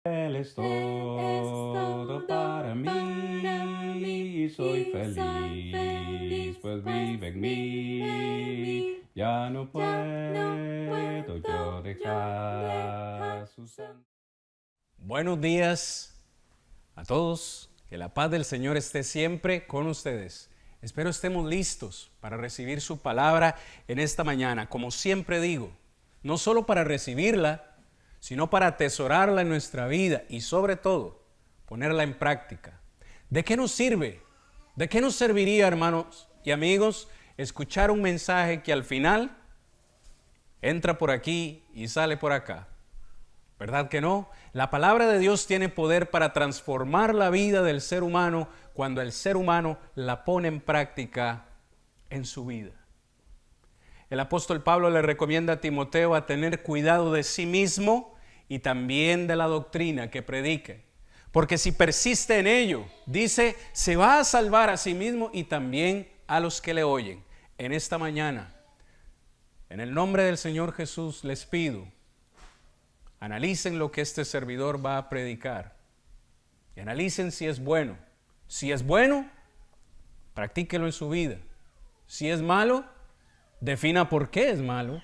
Él es todo para mí, soy feliz, pues vive en mí. Ya no puedo yo dejar su santo. Buenos días a todos, que la paz del Señor esté siempre con ustedes. Espero estemos listos para recibir su palabra en esta mañana. Como siempre digo, no solo para recibirla, sino para atesorarla en nuestra vida y sobre todo ponerla en práctica. ¿De qué nos sirve? ¿De qué nos serviría, hermanos y amigos, escuchar un mensaje que al final entra por aquí y sale por acá? ¿Verdad que no? La palabra de Dios tiene poder para transformar la vida del ser humano cuando el ser humano la pone en práctica en su vida. El apóstol Pablo le recomienda a Timoteo a tener cuidado de sí mismo y también de la doctrina que predique. Porque si persiste en ello, dice, se va a salvar a sí mismo y también a los que le oyen. En esta mañana, en el nombre del Señor Jesús, les pido, analicen lo que este servidor va a predicar y analicen si es bueno. Si es bueno, practíquelo en su vida. Si es malo, defina por qué es malo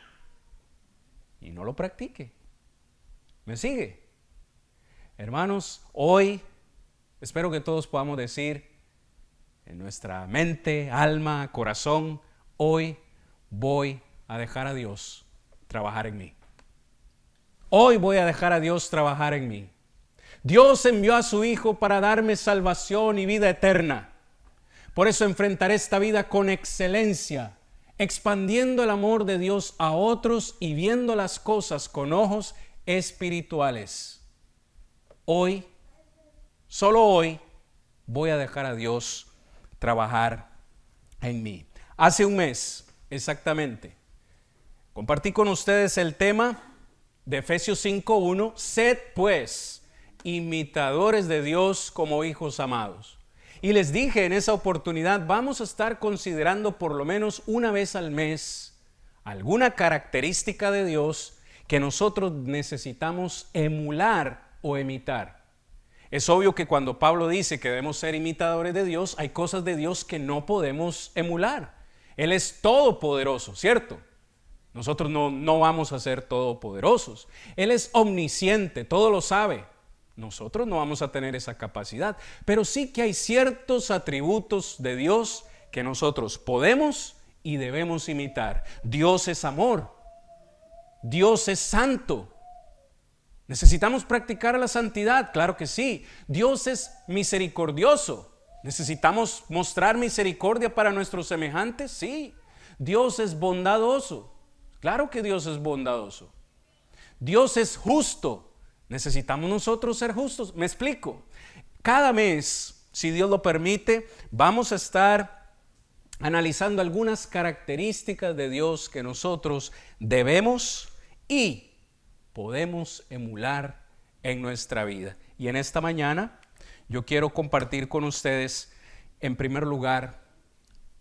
y no lo practique. ¿Me sigue? Hermanos, hoy espero que todos podamos decir en nuestra mente, alma, corazón, hoy voy a dejar a Dios trabajar en mí. Hoy voy a dejar a Dios trabajar en mí. Dios envió a su Hijo para darme salvación y vida eterna. Por eso enfrentaré esta vida con excelencia, expandiendo el amor de Dios a otros y viendo las cosas con ojos espirituales. Hoy, solo hoy, voy a dejar a Dios trabajar en mí. Hace un mes, exactamente, compartí con ustedes el tema de Efesios 5:1, sed pues imitadores de Dios como hijos amados. Y les dije en esa oportunidad, vamos a estar considerando por lo menos una vez al mes alguna característica de Dios que nosotros necesitamos emular o imitar. Es obvio que cuando Pablo dice que debemos ser imitadores de Dios, hay cosas de Dios que no podemos emular. Él es todopoderoso, ¿cierto? Nosotros no vamos a ser todopoderosos. Él es omnisciente, todo lo sabe. Nosotros no vamos a tener esa capacidad, pero sí que hay ciertos atributos de Dios que nosotros podemos y debemos imitar. Dios es amor. Dios es santo. ¿Necesitamos practicar la santidad? Claro que sí. Dios es misericordioso. ¿Necesitamos mostrar misericordia para nuestros semejantes? Sí. Dios es bondadoso. Claro que Dios es bondadoso. Dios es justo. ¿Necesitamos nosotros ser justos? Me explico. Cada mes, si Dios lo permite, vamos a estar analizando algunas características de Dios que nosotros debemos y podemos emular en nuestra vida. Y en esta mañana yo quiero compartir con ustedes, en primer lugar,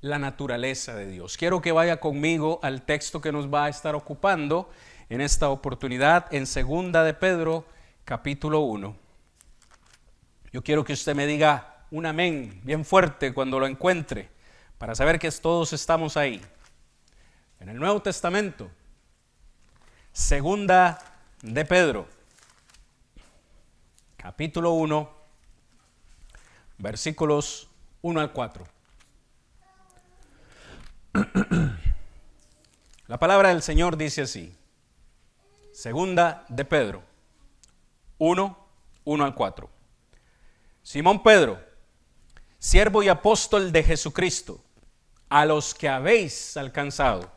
la naturaleza de Dios. Quiero que vaya conmigo al texto que nos va a estar ocupando en esta oportunidad, en 2 de Pedro, capítulo 1. Yo quiero que usted me diga un amén bien fuerte cuando lo encuentre, para saber que todos estamos ahí. En el Nuevo Testamento, 2 de Pedro, capítulo 1, versículos 1 al 4. La palabra del Señor dice así, 2 de Pedro 1, 1 al 4. Simón Pedro, siervo y apóstol de Jesucristo, a los que habéis alcanzado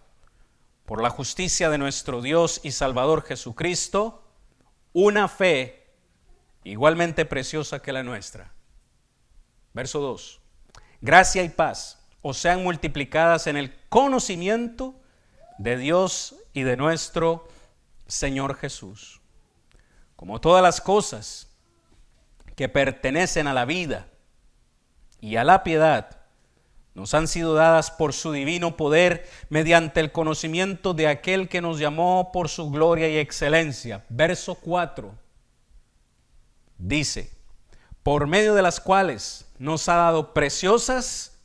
por la justicia de nuestro Dios y Salvador Jesucristo, una fe igualmente preciosa que la nuestra. Verso 2. Gracia y paz os sean multiplicadas en el conocimiento de Dios y de nuestro Señor Jesús. Como todas las cosas que pertenecen a la vida y a la piedad, nos han sido dadas por su divino poder mediante el conocimiento de aquel que nos llamó por su gloria y excelencia. Verso 4. dice, por medio de las cuales nos ha dado preciosas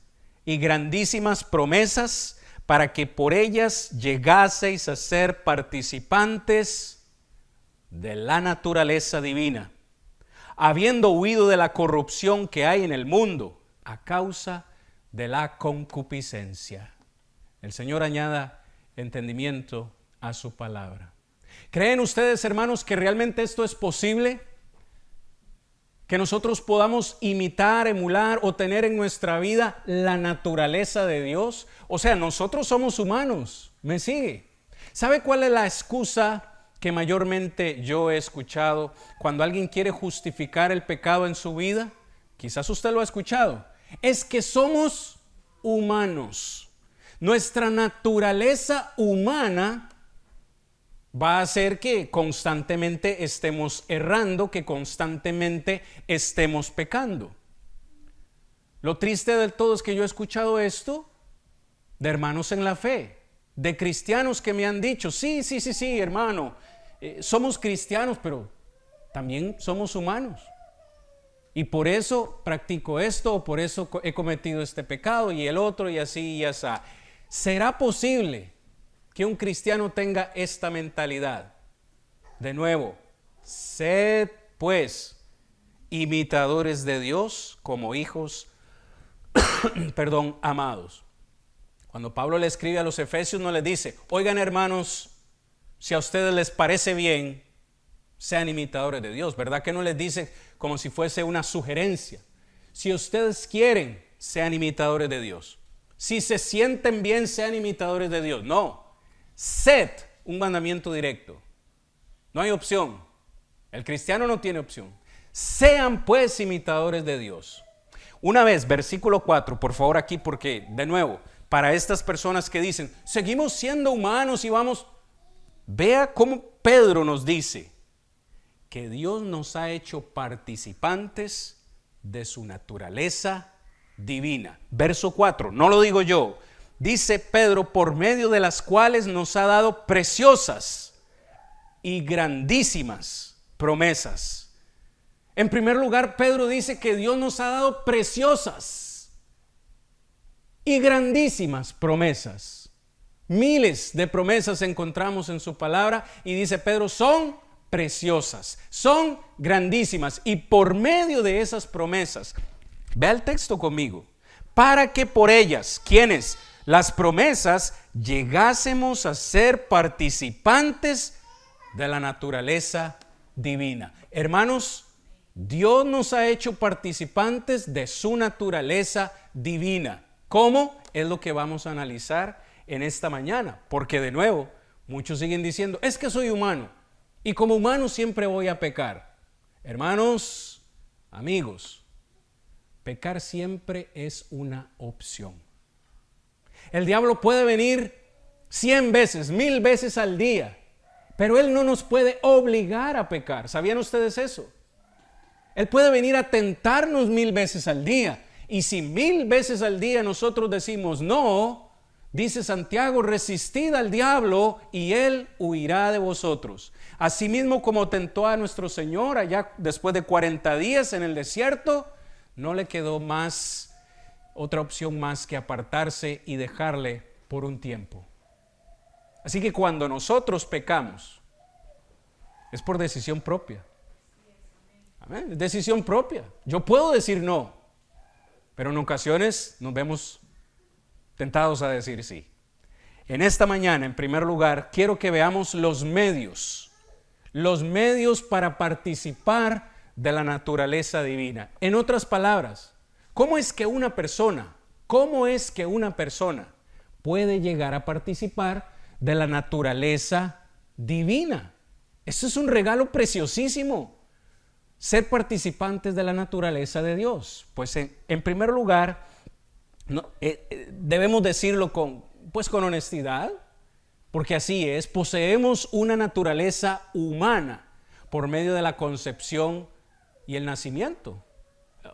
y grandísimas promesas, para que por ellas llegaseis a ser participantes de la naturaleza divina, habiendo huido de la corrupción que hay en el mundo a causa de la concupiscencia. El Señor añada entendimiento a su palabra. ¿Creen ustedes, hermanos, que realmente esto es posible? Que nosotros podamos imitar, emular o tener en nuestra vida la naturaleza de Dios. O sea, nosotros somos humanos. ¿Me sigue? ¿Sabe cuál es la excusa que mayormente yo he escuchado cuando alguien quiere justificar el pecado en su vida? Quizás usted lo ha escuchado. Es que somos humanos. Nuestra naturaleza humana va a hacer que constantemente estemos errando, que constantemente estemos pecando. Lo triste del todo es que yo he escuchado esto de hermanos en la fe, de cristianos que me han dicho, sí, hermano, somos cristianos, pero también somos humanos. Y por eso practico esto, o por eso he cometido este pecado y el otro, y así y así. ¿Será posible que un cristiano tenga esta mentalidad? De nuevo, sed pues imitadores de Dios como hijos, amados. Cuando Pablo le escribe a los Efesios no les dice, oigan hermanos, si a ustedes les parece bien, sean imitadores de Dios. ¿Verdad que no les dice como si fuese una sugerencia? Si ustedes quieren, sean imitadores de Dios. Si se sienten bien, sean imitadores de Dios. No. Sed, un mandamiento directo. No hay opción. El cristiano no tiene opción. Sean pues imitadores de Dios. Una vez, versículo 4, por favor aquí, porque de nuevo, para estas personas que dicen, seguimos siendo humanos y vamos, vea cómo Pedro nos dice que Dios nos ha hecho participantes de su naturaleza divina. Verso 4, no lo digo yo. Dice Pedro, por medio de las cuales nos ha dado preciosas y grandísimas promesas. En primer lugar, Pedro dice que Dios nos ha dado preciosas y grandísimas promesas. Miles de promesas encontramos en su palabra y dice Pedro, son preciosas, son grandísimas. Y por medio de esas promesas, vea el texto conmigo, para que por ellas, ¿quiénes? Las promesas, llegásemos a ser participantes de la naturaleza divina. Hermanos, Dios nos ha hecho participantes de su naturaleza divina. ¿Cómo? Es lo que vamos a analizar en esta mañana. Porque de nuevo, muchos siguen diciendo, es que soy humano y como humano siempre voy a pecar. Hermanos, amigos, pecar siempre es una opción. El diablo puede venir 100 veces, 1000 veces al día, pero él no nos puede obligar a pecar. ¿Sabían ustedes eso? Él puede venir a tentarnos 1000 veces al día. Y si 1000 veces al día nosotros decimos no, dice Santiago, resistid al diablo y él huirá de vosotros. Asimismo como tentó a nuestro Señor allá después de 40 días en el desierto, no le quedó más otra opción más que apartarse y dejarle por un tiempo. Así que cuando nosotros pecamos, es por decisión propia. Amén. Es decisión propia. Yo puedo decir no, pero en ocasiones nos vemos tentados a decir sí. En esta mañana, en primer lugar, quiero que veamos los medios para participar de la naturaleza divina. En otras palabras, ¿cómo es que una persona puede llegar a participar de la naturaleza divina? Eso es un regalo preciosísimo, ser participantes de la naturaleza de Dios. Pues en primer lugar, debemos decirlo con honestidad, porque así es, poseemos una naturaleza humana por medio de la concepción y el nacimiento.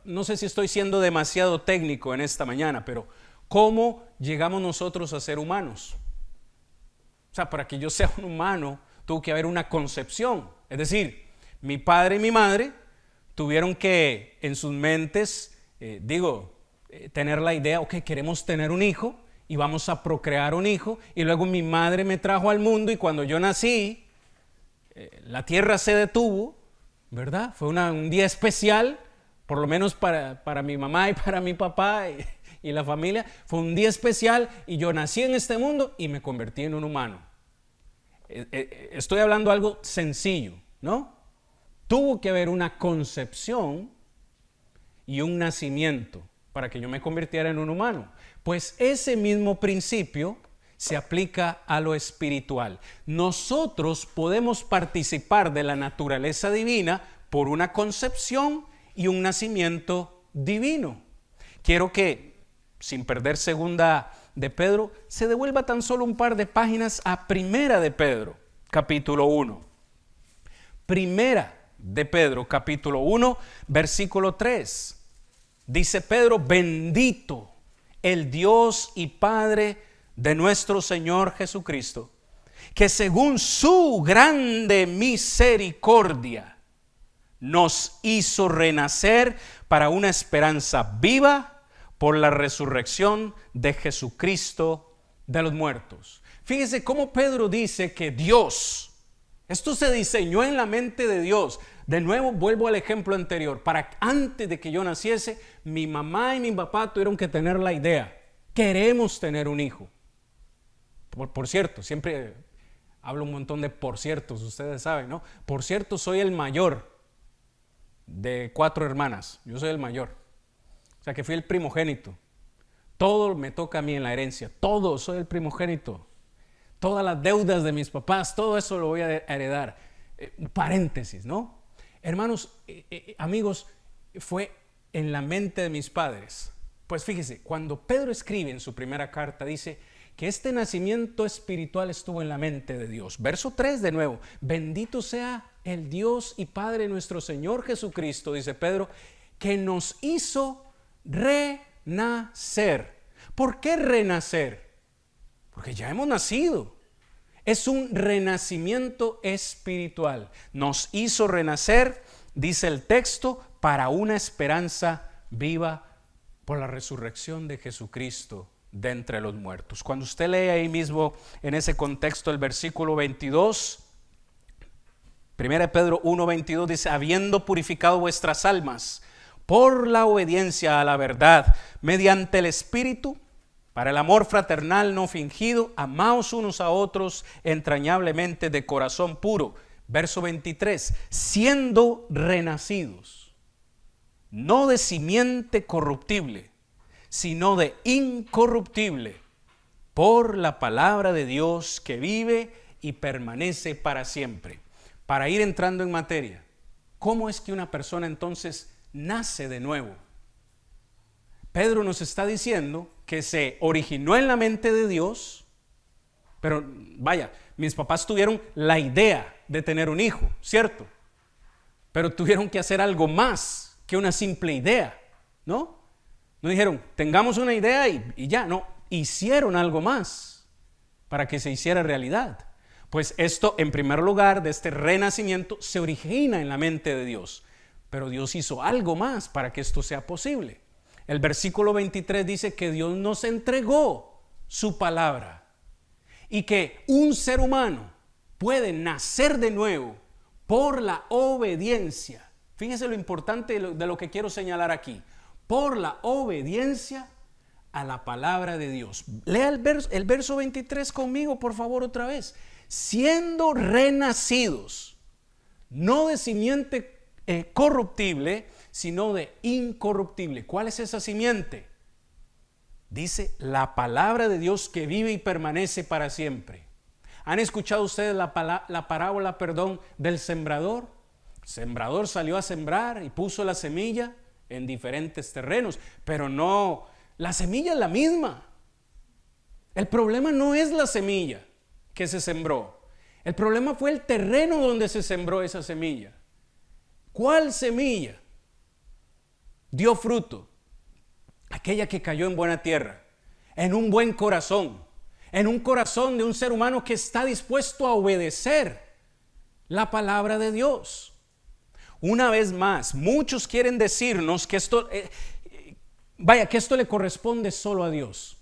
No sé si estoy siendo demasiado técnico en esta mañana, pero ¿cómo llegamos nosotros a ser humanos? O sea, para que yo sea un humano, tuvo que haber una concepción. Es decir, mi padre y mi madre tuvieron que en sus mentes, tener la idea, ok, queremos tener un hijo y vamos a procrear un hijo. Y luego mi madre me trajo al mundo y cuando yo nací, la tierra se detuvo, ¿verdad? Fue un día especial, por lo menos para mi mamá y para mi papá y la familia. Fue un día especial y yo nací en este mundo y me convertí en un humano. Estoy hablando de algo sencillo, ¿no? Tuvo que haber una concepción y un nacimiento para que yo me convirtiera en un humano. Pues ese mismo principio se aplica a lo espiritual. Nosotros podemos participar de la naturaleza divina por una concepción y un nacimiento divino. Quiero que, sin perder segunda de Pedro, se devuelva tan solo un par de páginas a Primera de Pedro, capítulo 1. Primera de Pedro, capítulo 1, versículo 3. Dice Pedro: bendito el Dios y Padre de nuestro Señor Jesucristo, que según su grande misericordia nos hizo renacer para una esperanza viva por la resurrección de Jesucristo de los muertos. Fíjese cómo Pedro dice que Dios, esto se diseñó en la mente de Dios. De nuevo vuelvo al ejemplo anterior. Antes de que yo naciese, mi mamá y mi papá tuvieron que tener la idea: queremos tener un hijo. Por cierto, siempre hablo un montón de por ciertos, ustedes saben, ¿no? Por cierto, soy el mayor de 4 hermanas. Yo soy el mayor. O sea que fui el primogénito. Todo me toca a mí en la herencia. Todo, soy el primogénito. Todas las deudas de mis papás, todo eso lo voy a heredar. Paréntesis, ¿no? Hermanos, amigos, fue en la mente de mis padres. Pues fíjese, cuando Pedro escribe en su primera carta, dice que este nacimiento espiritual estuvo en la mente de Dios. Verso 3 de nuevo: bendito sea el Dios y Padre de nuestro Señor Jesucristo, dice Pedro, que nos hizo renacer. ¿Por qué renacer? Porque ya hemos nacido. Es un renacimiento espiritual. Nos hizo renacer, dice el texto, para una esperanza viva por la resurrección de Jesucristo de entre los muertos. Cuando usted lee ahí mismo en ese contexto el versículo 22, 1 Pedro 1:22 dice: habiendo purificado vuestras almas por la obediencia a la verdad mediante el Espíritu, para el amor fraternal no fingido, amaos unos a otros entrañablemente de corazón puro. Verso 23, siendo renacidos, no de simiente corruptible, sino de incorruptible, por la palabra de Dios que vive y permanece para siempre. Para ir entrando en materia, ¿cómo es que una persona entonces nace de nuevo? Pedro nos está diciendo que se originó en la mente de Dios, pero vaya, mis papás tuvieron la idea de tener un hijo, ¿cierto? Pero tuvieron que hacer algo más que una simple idea, ¿no? No dijeron, tengamos una idea y ya, no, hicieron algo más para que se hiciera realidad. Pues esto, en primer lugar, de este renacimiento, se origina en la mente de Dios, pero Dios hizo algo más para que esto sea posible. El versículo 23 dice que Dios nos entregó su palabra y que un ser humano puede nacer de nuevo por la obediencia. Fíjense lo importante de lo que quiero señalar aquí. Por la obediencia a la palabra de Dios. Lea el verso 23 conmigo, por favor, otra vez. Siendo renacidos, no de simiente corruptible, sino de incorruptible. ¿Cuál es esa simiente? Dice la palabra de Dios que vive y permanece para siempre. ¿Han escuchado ustedes la parábola, del sembrador? El sembrador salió a sembrar y puso la semilla en diferentes terrenos, pero no, la semilla es la misma. El problema no es la semilla que se sembró. El problema fue el terreno donde se sembró esa semilla. ¿Cuál semilla dio fruto? Aquella que cayó en buena tierra, en un buen corazón, en un corazón de un ser humano que está dispuesto a obedecer la palabra de Dios. Una vez más, muchos quieren decirnos que que esto le corresponde solo a Dios.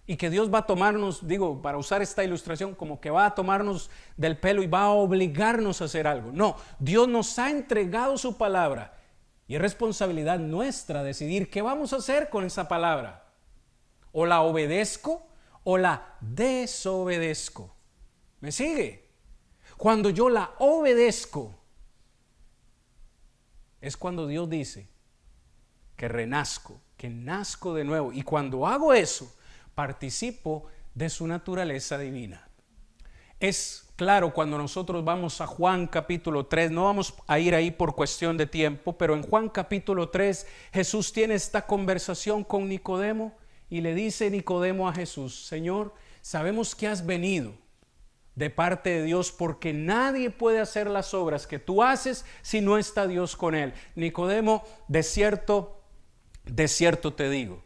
Y que Dios va a tomarnos, digo, para usar esta ilustración, como que va a tomarnos del pelo y va a obligarnos a hacer algo. No, Dios nos ha entregado su palabra y es responsabilidad nuestra decidir qué vamos a hacer con esa palabra. O la obedezco o la desobedezco. ¿Me sigue? Cuando yo la obedezco, es cuando Dios dice que renazco, que nazco de nuevo. Y cuando hago eso, participo de su naturaleza divina. Es claro cuando nosotros vamos a Juan capítulo 3, no vamos a ir ahí por cuestión de tiempo, pero en Juan capítulo 3 Jesús tiene esta conversación con Nicodemo y le dice Nicodemo a Jesús: Señor, sabemos que has venido de parte de Dios, porque nadie puede hacer las obras que tú haces si no está Dios con él. Nicodemo, de cierto te digo,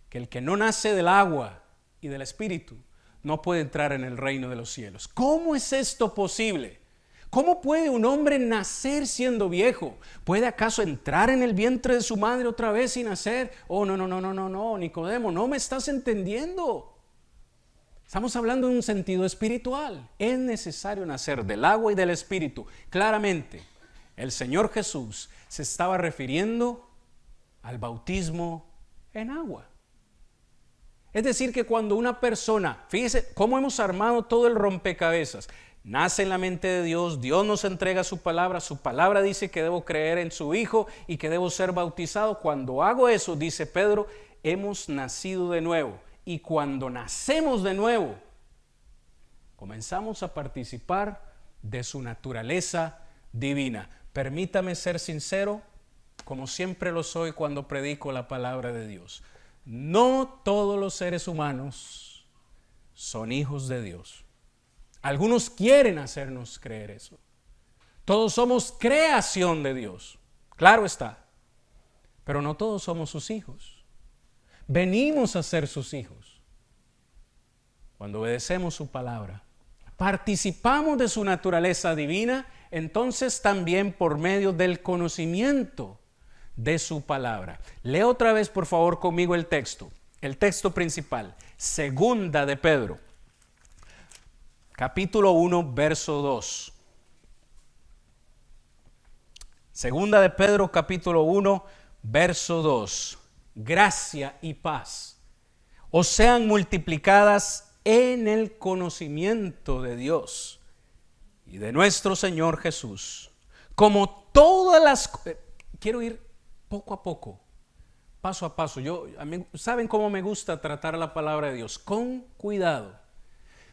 que el que no nace del agua y del Espíritu no puede entrar en el reino de los cielos. ¿Cómo es esto posible? ¿Cómo puede un hombre nacer siendo viejo? ¿Puede acaso entrar en el vientre de su madre otra vez y nacer? Oh, no, Nicodemo, no me estás entendiendo. Estamos hablando en un sentido espiritual. Es necesario nacer del agua y del Espíritu. Claramente, el Señor Jesús se estaba refiriendo al bautismo en agua. Es decir, que cuando una persona, fíjese cómo hemos armado todo el rompecabezas, nace en la mente de Dios, Dios nos entrega su palabra dice que debo creer en su Hijo y que debo ser bautizado. Cuando hago eso, dice Pedro, hemos nacido de nuevo. Y cuando nacemos de nuevo, comenzamos a participar de su naturaleza divina. Permítame ser sincero, como siempre lo soy cuando predico la palabra de Dios. No todos los seres humanos son hijos de Dios. Algunos quieren hacernos creer eso. Todos somos creación de Dios, claro está, pero no todos somos sus hijos. Venimos a ser sus hijos cuando obedecemos su palabra. Participamos de su naturaleza divina, entonces también por medio del conocimiento de su palabra. Lea otra vez, por favor, conmigo el texto principal, segunda de Pedro, capítulo 1, verso 2. Segunda de Pedro, capítulo 1, verso 2. Gracia y paz os sean multiplicadas en el conocimiento de Dios y de nuestro Señor Jesús, como todas las... Quiero ir poco a poco, paso a paso. ¿Saben cómo me gusta tratar la palabra de Dios? Con cuidado.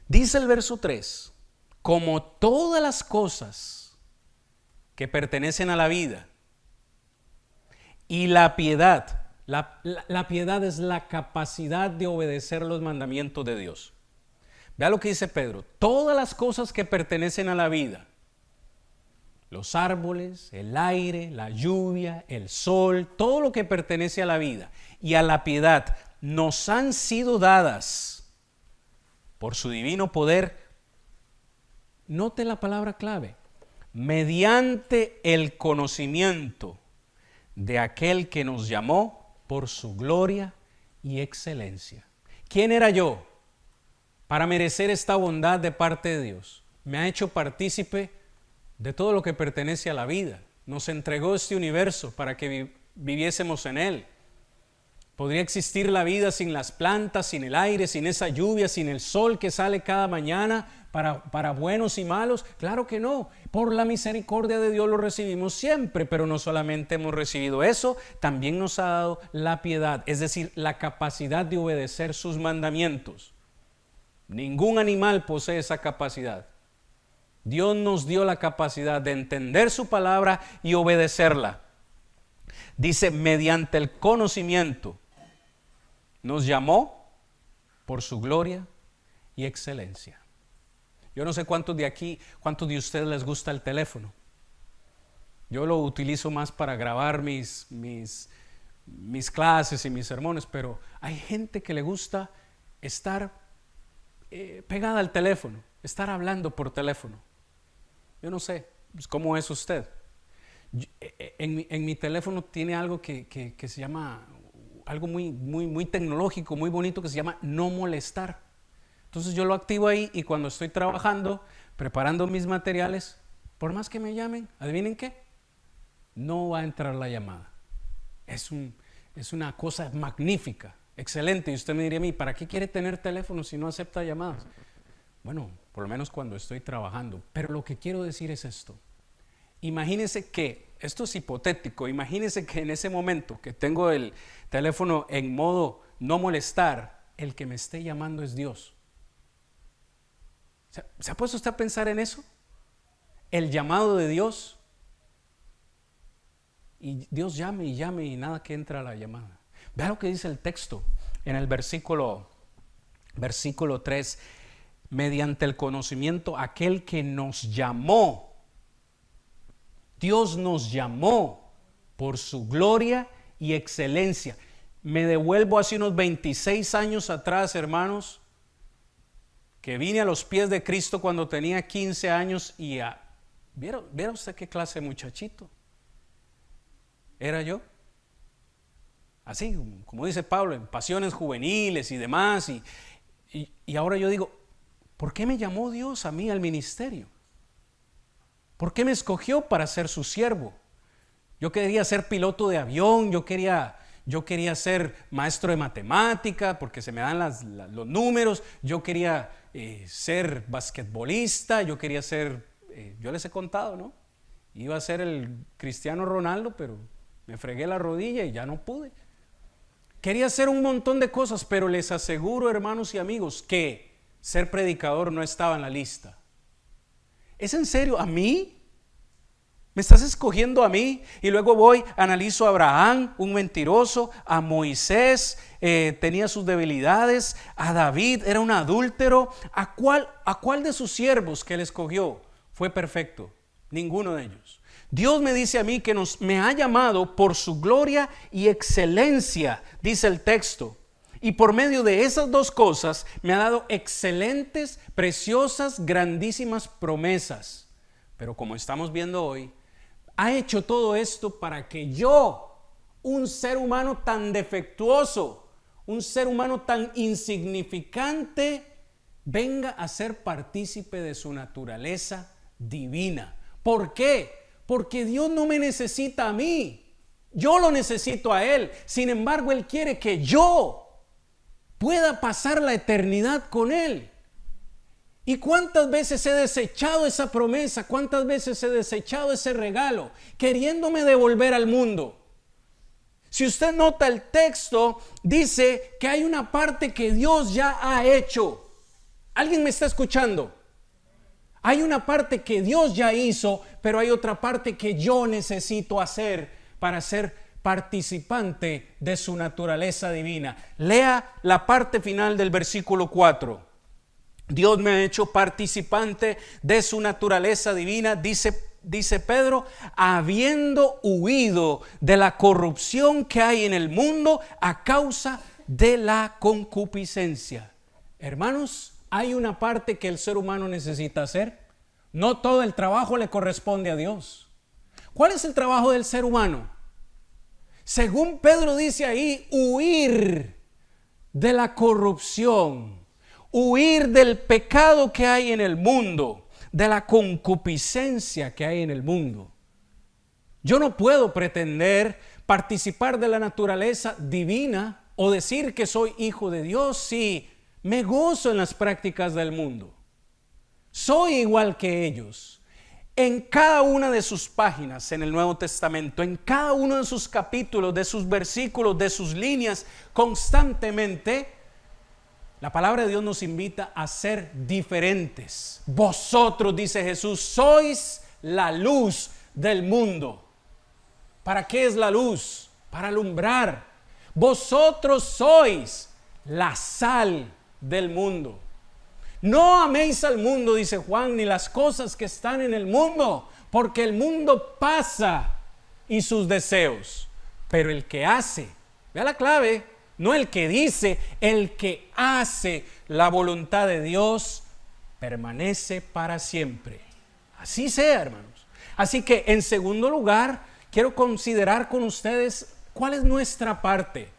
Dice el verso 3, como todas las cosas que pertenecen a la vida y la piedad. La piedad es la capacidad de obedecer los mandamientos de Dios. Vea lo que dice Pedro, todas las cosas que pertenecen a la vida, los árboles, el aire, la lluvia, el sol, todo lo que pertenece a la vida y a la piedad nos han sido dadas por su divino poder. Note la palabra clave, mediante el conocimiento de aquel que nos llamó por su gloria y excelencia. ¿Quién era yo para merecer esta bondad de parte de Dios? Me ha hecho partícipe de todo lo que pertenece a la vida. Nos entregó este universo para que viviésemos en él. ¿Podría existir la vida sin las plantas, sin el aire, sin esa lluvia, sin el sol que sale cada mañana para buenos y malos? Claro que no. Por la misericordia de Dios lo recibimos siempre, pero no solamente hemos recibido eso, también nos ha dado la piedad, es decir, la capacidad de obedecer sus mandamientos. Ningún animal posee esa capacidad. Dios nos dio la capacidad de entender su palabra y obedecerla. Dice, mediante el conocimiento, nos llamó por su gloria y excelencia. Yo no sé cuántos de ustedes les gusta el teléfono. Yo lo utilizo más para grabar mis clases y mis sermones, pero hay gente que le gusta estar pegada al teléfono, estar hablando por teléfono. Yo no sé cómo es usted. En mi teléfono tiene algo que se llama, algo muy tecnológico, muy bonito, que se llama no molestar. Entonces yo lo activo ahí y cuando estoy trabajando, preparando mis materiales, por más que me llamen, ¿adivinen qué? No va a entrar la llamada. Es una cosa magnífica, excelente. Y usted me diría a mí, ¿para qué quiere tener teléfono si no acepta llamadas? Bueno, por lo menos cuando estoy trabajando. Pero lo que quiero decir es esto. Imagínese que, esto es hipotético, imagínese que en ese momento que tengo el teléfono en modo no molestar, el que me esté llamando es Dios. ¿Se ha puesto usted a pensar en eso? El llamado de Dios. Y Dios llame y nada que entra a la llamada. Vea lo que dice el texto en el versículo 3. Mediante el conocimiento, aquel que nos llamó, Dios nos llamó por su gloria y excelencia. Me devuelvo hace unos 26 años atrás, hermanos, que vine a los pies de Cristo cuando tenía 15 años y ¿viera usted qué clase de muchachito era yo? Así, como dice Pablo, en pasiones juveniles y demás. Y ahora yo digo, ¿por qué me llamó Dios a mí al ministerio? ¿Por qué me escogió para ser su siervo? Yo quería ser piloto de avión, yo quería ser maestro de matemática porque se me dan los números, yo quería ser basquetbolista, yo quería ser, yo les he contado, ¿no? Iba a ser el Cristiano Ronaldo, pero me fregué la rodilla y ya no pude. Quería hacer un montón de cosas, pero les aseguro, hermanos y amigos, que ser predicador no estaba en la lista. ¿Es en serio? ¿A mí? ¿Me estás escogiendo a mí? Y luego voy, analizo a Abraham, un mentiroso, a Moisés, tenía sus debilidades, a David, era un adúltero. ¿A cuál de sus siervos que él escogió fue perfecto? Ninguno de ellos. Dios me dice a mí que me ha llamado por su gloria y excelencia, dice el texto. Y por medio de esas dos cosas me ha dado excelentes, preciosas, grandísimas promesas. Pero como estamos viendo hoy, ha hecho todo esto para que yo, un ser humano tan defectuoso, un ser humano tan insignificante, venga a ser partícipe de su naturaleza divina. ¿Por qué? Porque Dios no me necesita a mí, yo lo necesito a Él. Sin embargo, Él quiere que yo pueda pasar la eternidad con Él. ¿Y cuántas veces he desechado esa promesa? ¿Cuántas veces he desechado ese regalo queriéndome devolver al mundo? Si usted nota el texto, dice que hay una parte que Dios ya ha hecho. ¿Alguien me está escuchando? Hay una parte que Dios ya hizo, pero hay otra parte que yo necesito hacer para ser participante de su naturaleza divina. Lea la parte final del versículo 4. Dios me ha hecho participante de su naturaleza divina, dice Pedro, habiendo huido de la corrupción que hay en el mundo a causa de la concupiscencia. Hermanos, hay una parte que el ser humano necesita hacer. No todo el trabajo le corresponde a Dios. ¿Cuál es el trabajo del ser humano? Según Pedro dice ahí, huir de la corrupción, huir del pecado que hay en el mundo, de la concupiscencia que hay en el mundo. Yo no puedo pretender participar de la naturaleza divina o decir que soy hijo de Dios si me gozo en las prácticas del mundo. Soy igual que ellos. En cada una de sus páginas en el Nuevo Testamento, en cada uno de sus capítulos, de sus versículos, de sus líneas, constantemente la palabra de Dios nos invita a ser diferentes. Vosotros, dice Jesús, sois la luz del mundo. ¿Para qué es la luz? Para alumbrar. Vosotros sois la sal del mundo. No améis al mundo, dice Juan, ni las cosas que están en el mundo, porque el mundo pasa y sus deseos. Pero el que hace, vea la clave, no el que dice, el que hace la voluntad de Dios permanece para siempre. Así sea, hermanos. Así que en segundo lugar, quiero considerar con ustedes cuál es nuestra parte,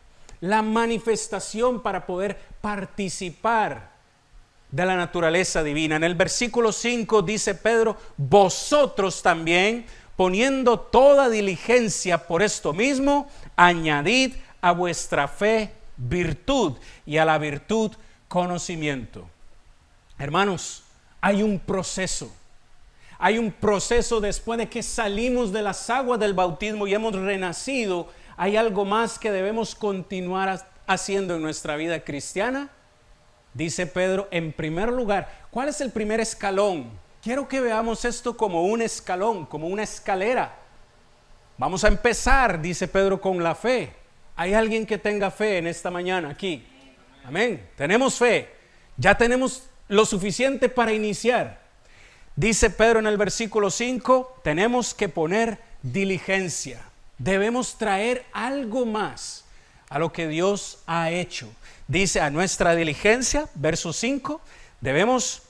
la manifestación para poder participar de la naturaleza divina. En el versículo 5 dice Pedro: vosotros también, poniendo toda diligencia por esto mismo, añadid a vuestra fe virtud, y a la virtud conocimiento. Hermanos, hay un proceso. Hay un proceso después de que salimos de las aguas del bautismo y hemos renacido. Hay algo más que debemos continuar haciendo en nuestra vida cristiana. Dice Pedro, en primer lugar, ¿cuál es el primer escalón? Quiero que veamos esto como un escalón, como una escalera. Vamos a empezar, dice Pedro, con la fe. ¿Hay alguien que tenga fe en esta mañana aquí? Amén. Tenemos fe. Ya tenemos lo suficiente para iniciar. Dice Pedro en el versículo 5, tenemos que poner diligencia. Debemos traer algo más a lo que Dios ha hecho. Dice, a nuestra diligencia, verso 5, debemos,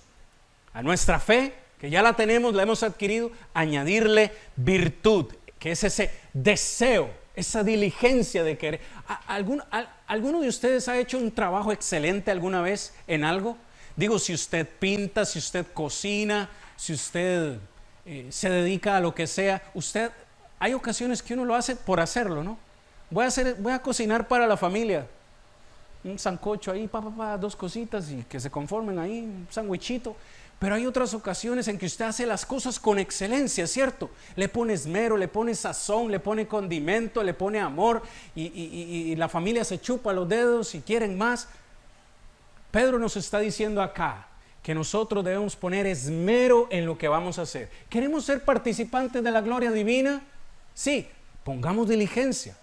a nuestra fe, que ya la tenemos, la hemos adquirido, añadirle virtud, que es ese deseo, esa diligencia de querer. ¿Alguno de ustedes ha hecho un trabajo excelente alguna vez en algo? Digo, si usted pinta, si usted cocina, si usted se dedica a lo que sea, hay ocasiones que uno lo hace por hacerlo, ¿no? Voy a cocinar para la familia, un sancocho ahí, dos cositas y que se conformen ahí, un sandwichito. Pero hay otras ocasiones en que usted hace las cosas con excelencia, ¿cierto? Le pone esmero, le pone sazón, le pone condimento, le pone amor y la familia se chupa los dedos y quieren más. Pedro nos está diciendo acá que nosotros debemos poner esmero en lo que vamos a hacer. ¿Queremos ser participantes de la gloria divina? Sí, pongamos diligencia.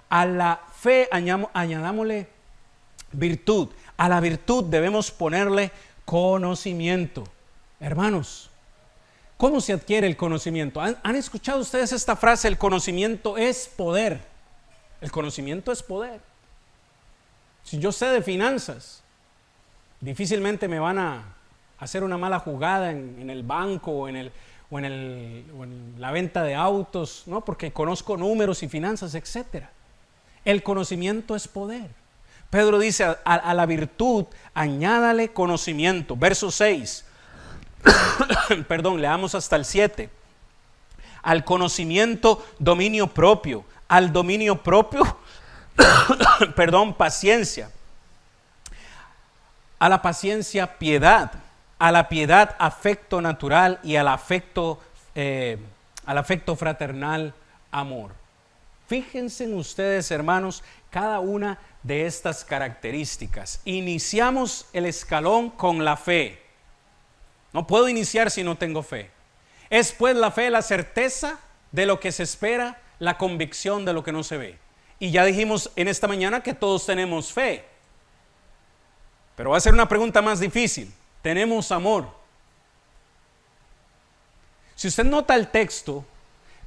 A la fe añadámosle virtud. A la virtud debemos ponerle conocimiento. Hermanos, ¿cómo se adquiere el conocimiento? ¿Han escuchado ustedes esta frase? El conocimiento es poder. El conocimiento es poder. Si yo sé de finanzas, difícilmente me van a hacer una mala jugada en el banco o en la venta de autos, ¿no? Porque conozco números y finanzas, etc. El conocimiento es poder. Pedro dice, a la virtud añádale conocimiento. Verso 6. Perdón, leamos hasta el 7. Al conocimiento, dominio propio. Al dominio propio, paciencia. A la paciencia, piedad. A la piedad, afecto natural. Y al afecto fraternal, amor. Fíjense en ustedes, hermanos, cada una de estas características. Iniciamos el escalón con la fe. No puedo iniciar si no tengo fe. Es pues la fe la certeza de lo que se espera, la convicción de lo que no se ve. Y ya dijimos en esta mañana que todos tenemos fe. Pero va a ser una pregunta más difícil. ¿Tenemos amor? Si usted nota el texto,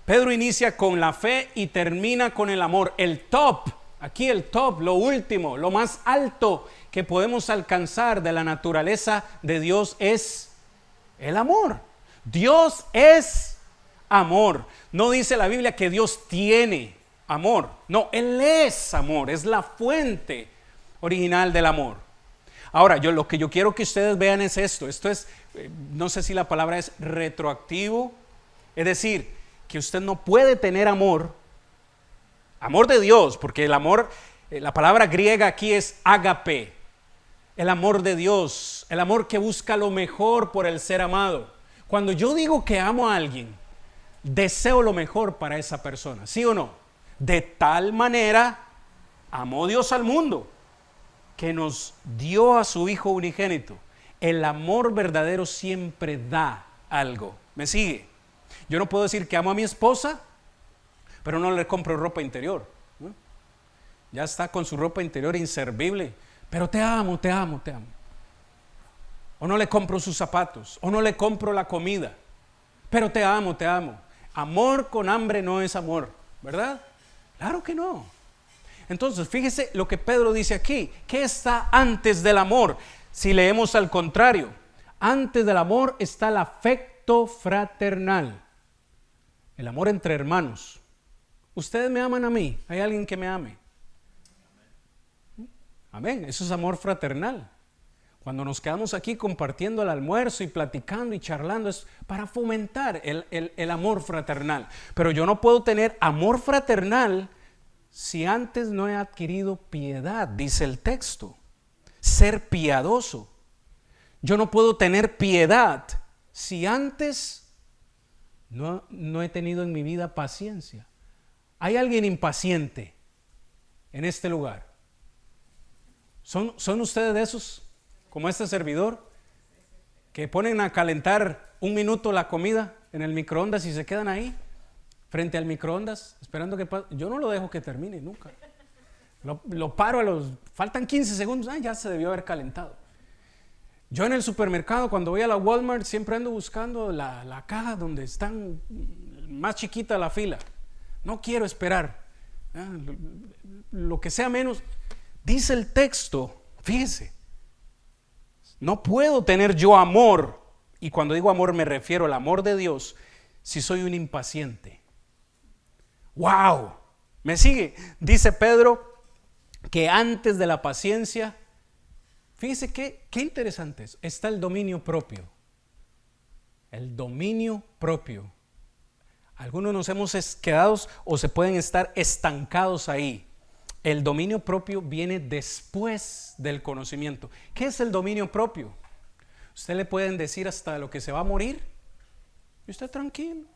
Pedro inicia con la fe y termina con el amor. El top, aquí el top, lo último, lo más alto que podemos alcanzar de la naturaleza de Dios es el amor. Dios es amor. No dice la Biblia que Dios tiene amor. No, Él es amor, es la fuente original del amor. Ahora, lo que yo quiero que ustedes vean es esto. Esto es, no sé si la palabra es retroactivo. Es decir, que usted no puede tener amor de Dios, porque el amor, la palabra griega aquí es ágape, el amor de Dios, el amor que busca lo mejor por el ser amado. Cuando yo digo que amo a alguien, deseo lo mejor para esa persona, ¿sí o no? De tal manera amó Dios al mundo, que nos dio a su Hijo unigénito. El amor verdadero siempre da algo. ¿Me sigue? Yo no puedo decir que amo a mi esposa, pero no le compro ropa interior, ¿no? Ya está con su ropa interior inservible, pero te amo, te amo, te amo. O no le compro sus zapatos, o no le compro la comida, pero te amo, te amo. Amor con hambre no es amor, ¿verdad? Claro que no. Entonces, fíjese lo que Pedro dice aquí. ¿Qué está antes del amor? Si leemos al contrario, antes del amor está el afecto fraternal. el amor entre hermanos. Ustedes me aman a mí, ¿hay alguien que me ame? Amén, eso es amor fraternal. Cuando nos quedamos aquí compartiendo el almuerzo y platicando y charlando, es para fomentar el amor fraternal. Pero yo no puedo tener amor fraternal si antes no he adquirido piedad, dice el texto. Ser piadoso. Yo no puedo tener piedad si antes no he tenido en mi vida paciencia. ¿Hay alguien impaciente en este lugar? ¿Son ustedes de esos, como este servidor, que ponen a calentar 1 minuto la comida en el microondas y se quedan ahí, frente al microondas, esperando que pase? Yo no lo dejo que termine nunca. Lo paro faltan 15 segundos, ya se debió haber calentado. Yo en el supermercado, cuando voy a la Walmart, siempre ando buscando la caja donde están más chiquita la fila. No quiero esperar. Lo que sea menos. Dice el texto, fíjese, no puedo tener yo amor, y cuando digo amor me refiero al amor de Dios, si soy un impaciente. ¡Wow! ¿Me sigue? Dice Pedro que antes de la paciencia, fíjese qué interesante es, está el dominio propio. El dominio propio. Algunos nos hemos quedado o se pueden estar estancados ahí. El dominio propio viene después del conocimiento. ¿Qué es el dominio propio? Usted le pueden decir hasta lo que se va a morir y usted tranquilo.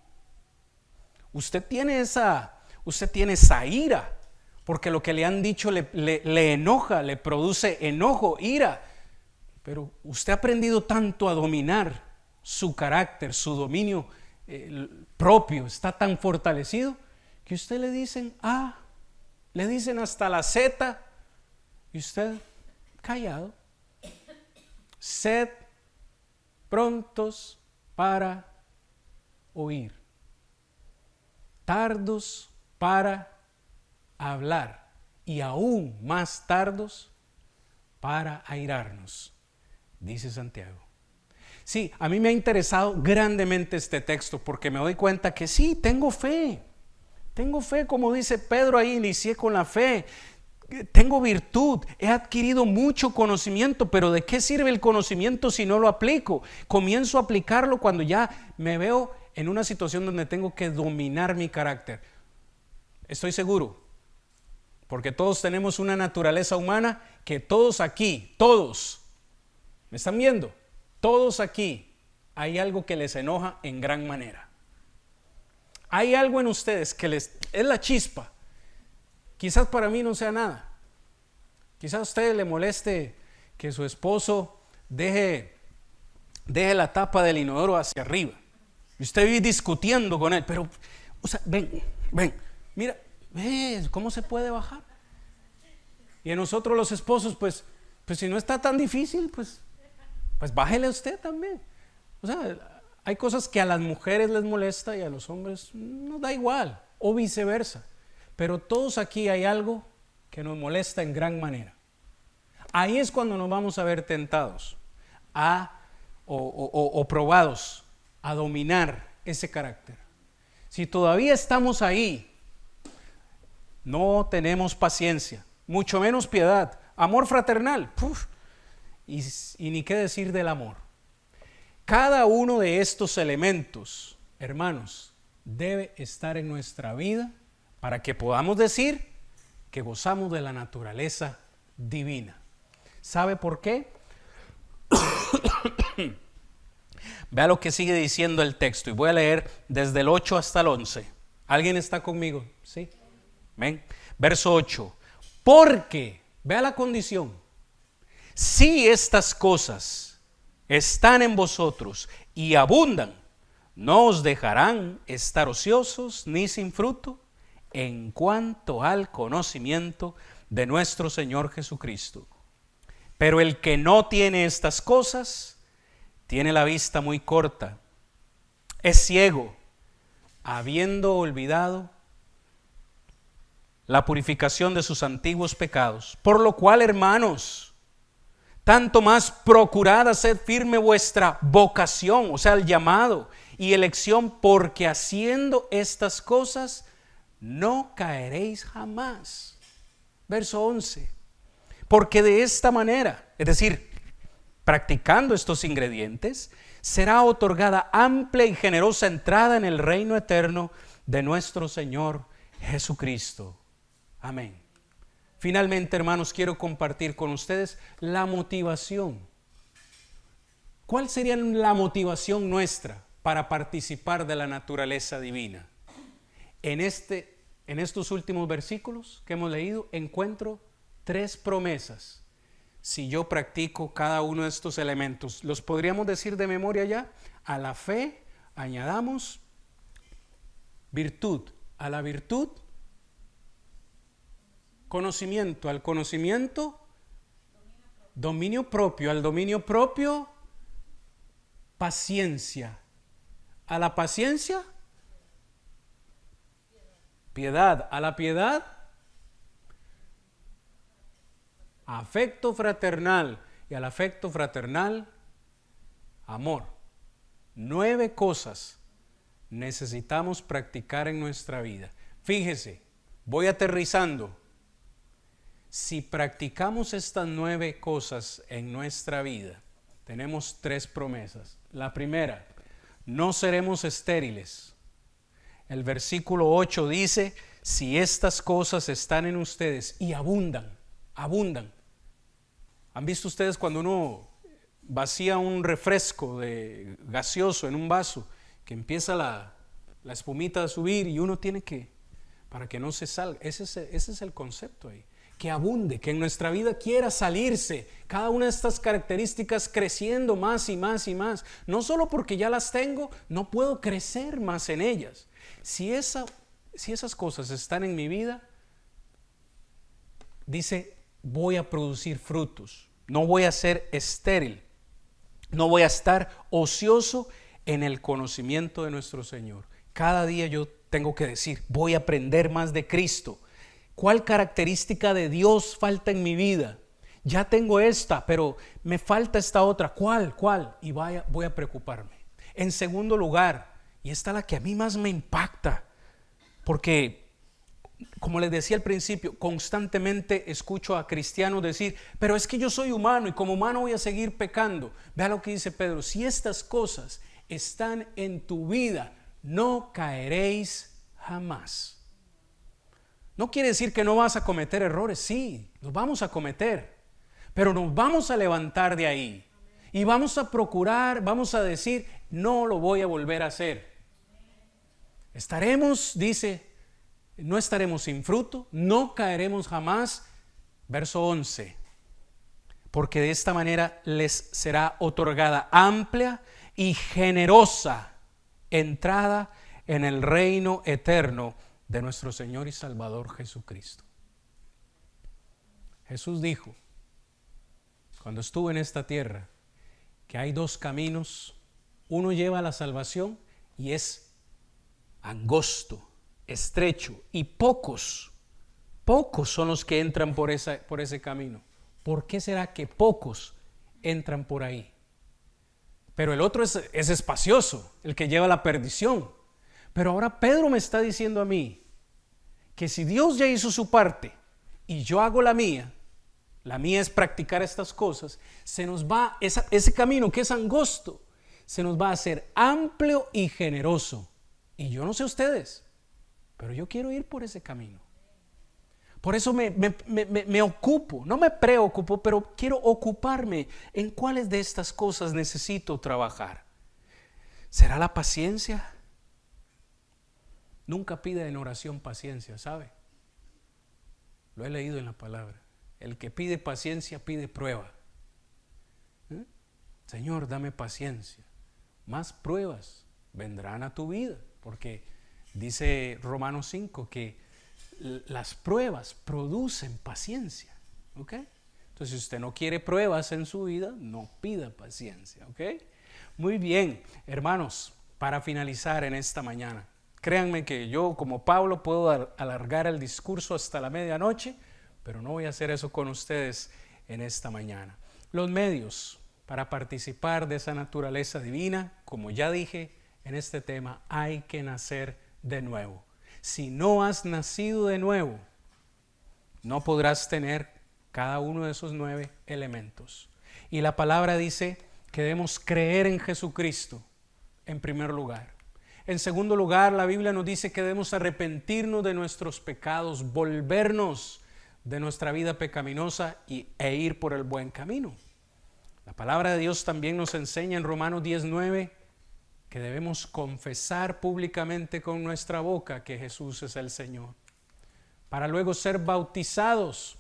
Usted tiene esa ira, porque lo que le han dicho le enoja, le produce enojo, ira. Pero usted ha aprendido tanto a dominar su carácter, su dominio propio, está tan fortalecido que usted le dicen A, le dicen hasta la Z y usted callado. Sed prontos para oír, tardos para hablar y aún más tardos para airarnos, dice Santiago. Sí, a mí me ha interesado grandemente este texto porque me doy cuenta que sí, tengo fe, como dice Pedro ahí, inicié con la fe, tengo virtud, he adquirido mucho conocimiento, pero ¿de qué sirve el conocimiento si no lo aplico? Comienzo a aplicarlo cuando ya me veo en una situación donde tengo que dominar mi carácter. Estoy seguro, porque todos tenemos una naturaleza humana que todos aquí, todos, ¿me están viendo? Todos aquí hay algo que les enoja en gran manera. Hay algo en ustedes que es la chispa. Quizás para mí no sea nada. Quizás a usted le moleste que su esposo deje la tapa del inodoro hacia arriba. Y usted vive discutiendo con él, pero, o sea, ven, mira, ¿ves cómo se puede bajar? Y a nosotros los esposos, pues si no está tan difícil, pues bájele usted también. O sea, hay cosas que a las mujeres les molesta y a los hombres nos da igual, o viceversa. Pero todos aquí hay algo que nos molesta en gran manera. Ahí es cuando nos vamos a ver tentados o probados a dominar ese carácter. Si todavía estamos ahí, no tenemos paciencia, mucho menos piedad, amor fraternal, y ni qué decir del amor. Cada uno de estos elementos, hermanos, debe estar en nuestra vida para que podamos decir que gozamos de la naturaleza divina. ¿Sabe por qué? Vea lo que sigue diciendo el texto y voy a leer desde el 8 hasta el 11. ¿Alguien está conmigo? ¿Sí? ¿Ven? Verso 8. Porque, vea la condición, si estas cosas están en vosotros y abundan, no os dejarán estar ociosos ni sin fruto en cuanto al conocimiento de nuestro Señor Jesucristo. Pero el que no tiene estas cosas, tiene la vista muy corta, es ciego, habiendo olvidado la purificación de sus antiguos pecados. Por lo cual, hermanos, Tanto más procurad hacer firme vuestra vocación, o sea, el llamado y elección, porque haciendo estas cosas no caeréis jamás. Verso 11. Porque de esta manera, es decir, practicando estos ingredientes, será otorgada amplia y generosa entrada en el reino eterno de nuestro Señor Jesucristo. Amén. Finalmente, hermanos, quiero compartir con ustedes la motivación. ¿Cuál sería la motivación nuestra para participar de la naturaleza divina? En estos últimos versículos que hemos leído, encuentro 3 promesas. Si yo practico cada uno de estos elementos, ¿los podríamos decir de memoria ya? A la fe añadamos virtud. A la virtud, conocimiento. Al conocimiento, dominio propio. Al dominio propio, paciencia. A la paciencia, piedad. A la piedad, afecto fraternal. Y al afecto fraternal, amor. 9 cosas necesitamos practicar en nuestra vida. Fíjese, voy aterrizando. Si practicamos estas 9 cosas en nuestra vida, tenemos 3 promesas. La primera, no seremos estériles. El versículo 8 dice, si estas cosas están en ustedes y abundan. ¿Han visto ustedes cuando uno vacía un refresco de gaseoso en un vaso, que empieza la espumita a subir y uno tiene que, para que no se salga? Ese es el concepto ahí. Que abunde, que en nuestra vida quiera salirse cada una de estas características, creciendo más y más y más. No solo porque ya las tengo, no puedo crecer más en ellas. Si esas cosas están en mi vida, dice, voy a producir frutos. No voy a ser estéril. No voy a estar ocioso en el conocimiento de nuestro Señor. Cada día yo tengo que decir, voy a aprender más de Cristo. ¿Cuál característica de Dios falta en mi vida? Ya tengo esta, pero me falta esta otra. ¿Cuál? Y voy a preocuparme. En segundo lugar, y esta es la que a mí más me impacta, porque como les decía al principio, constantemente escucho a cristianos decir, pero es que yo soy humano y como humano voy a seguir pecando. Vea lo que dice Pedro, si estas cosas están en tu vida, no caeréis jamás. No quiere decir que no vas a cometer errores, sí, los vamos a cometer, pero nos vamos a levantar de ahí y vamos a procurar, vamos a decir, no lo voy a volver a hacer. Estaremos, dice, no estaremos sin fruto, no caeremos jamás. Verso 11, porque de esta manera les será otorgada amplia y generosa entrada en el reino eterno de nuestro Señor y Salvador Jesucristo. Jesús dijo, cuando estuvo en esta tierra, que hay 2 caminos. Uno lleva a la salvación y es angosto, estrecho, y pocos son los que entran por ese camino. ¿Por qué será que pocos entran por ahí? Pero el otro es espacioso, el que lleva a la perdición. Pero ahora Pedro me está diciendo a mí que si Dios ya hizo su parte y yo hago la mía es practicar estas cosas, se nos va ese camino que es angosto, se nos va a hacer amplio y generoso. Y yo no sé ustedes, pero yo quiero ir por ese camino. Por eso me ocupo, no me preocupo, pero quiero ocuparme en cuáles de estas cosas necesito trabajar. ¿Será la paciencia? Nunca pida en oración paciencia, ¿sabe? Lo he leído en la palabra. El que pide paciencia pide prueba. Señor, dame paciencia. Más pruebas vendrán a tu vida, porque dice Romanos 5 que las pruebas producen paciencia. ¿Ok? Entonces, si usted no quiere pruebas en su vida, no pida paciencia. ¿Ok? Muy bien, hermanos, para finalizar en esta mañana, créanme que yo, como Pablo, puedo alargar el discurso hasta la medianoche, pero no voy a hacer eso con ustedes en esta mañana. los medios para participar de esa naturaleza divina. Como ya dije en este tema, hay que nacer de nuevo. Si no has nacido de nuevo, no podrás tener cada uno de esos 9 elementos. Y la palabra dice que debemos creer en Jesucristo en primer lugar. En segundo lugar, la Biblia nos dice que debemos arrepentirnos de nuestros pecados, volvernos de nuestra vida pecaminosa e ir por el buen camino. La palabra de Dios también nos enseña en Romanos 10:9 que debemos confesar públicamente con nuestra boca que Jesús es el Señor, para luego ser bautizados.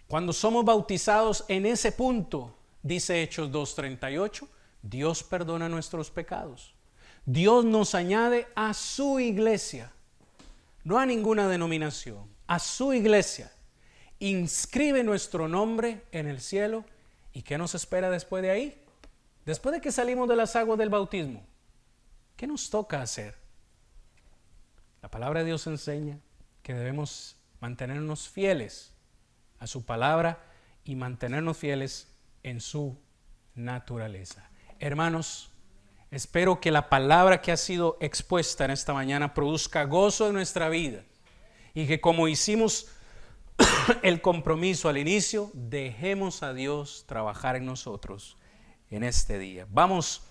Cuando somos bautizados en ese punto, dice Hechos 2:38, Dios perdona nuestros pecados. Dios nos añade a su iglesia, no a ninguna denominación, a su iglesia. Inscribe nuestro nombre en el cielo. ¿Y qué nos espera después de ahí? Después de que salimos de las aguas del bautismo, ¿qué nos toca hacer? La palabra de Dios enseña que debemos mantenernos fieles a su palabra y mantenernos fieles en su naturaleza. Hermanos, espero que la palabra que ha sido expuesta en esta mañana produzca gozo en nuestra vida y que, como hicimos el compromiso al inicio, dejemos a Dios trabajar en nosotros en este día. Vamos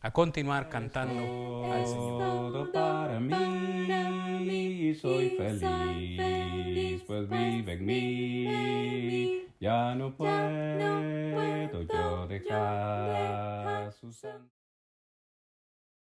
a continuar cantando al Señor. Todo para mí, soy feliz, pues vive en mí. Ya no puedo yo dejar su santo.